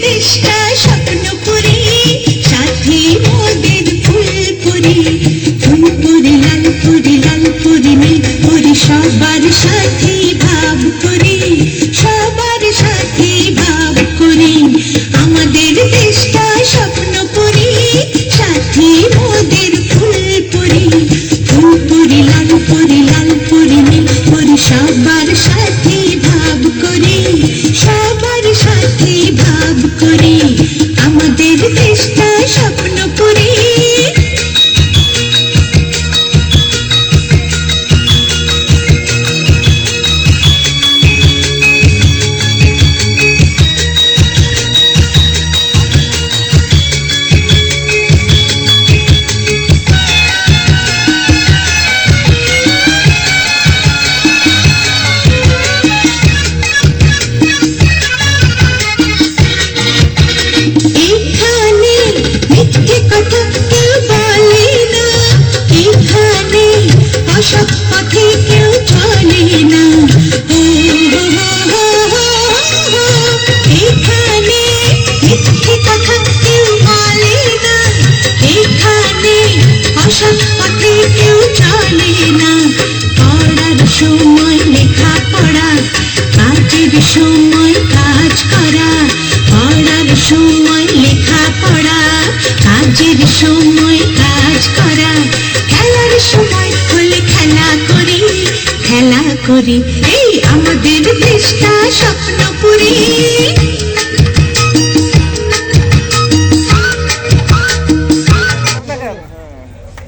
দেশটা স্বপ্নপুরী, সাথী মোদের ফুলপুরি। ফুলপুরি লালপুরি লালপুরি নীলপুরি, সবার সাথে ভাব করি, সবার সাথে ভাব করি। আমাদের দেশটা স্বপ্নপুরী, সাথী মোদের ফুলপুরি। ফুলপুরি লালপুরি লালপুরি নীলপুরি, সবার সাথে ভাব করি, সবার সাথে ভাব করি। আমাদের দেশটা স্বপ্নপুরী। সব পথে কেউ চলে না, এখানে মিথ্যে কথা কেউ বলে না, এখানে অসৎ পথে কেউ চলে না। পড়ার সময় লেখা পড়া, কাজের সময় কাজ করা। পড়ার সময় লেখা পড়া, কাজের সময় কাজ করা। খেলার সময় হলে খেলা করি, খেলা করি। এই আমাদের দেশটা স্বপ্নপুরী।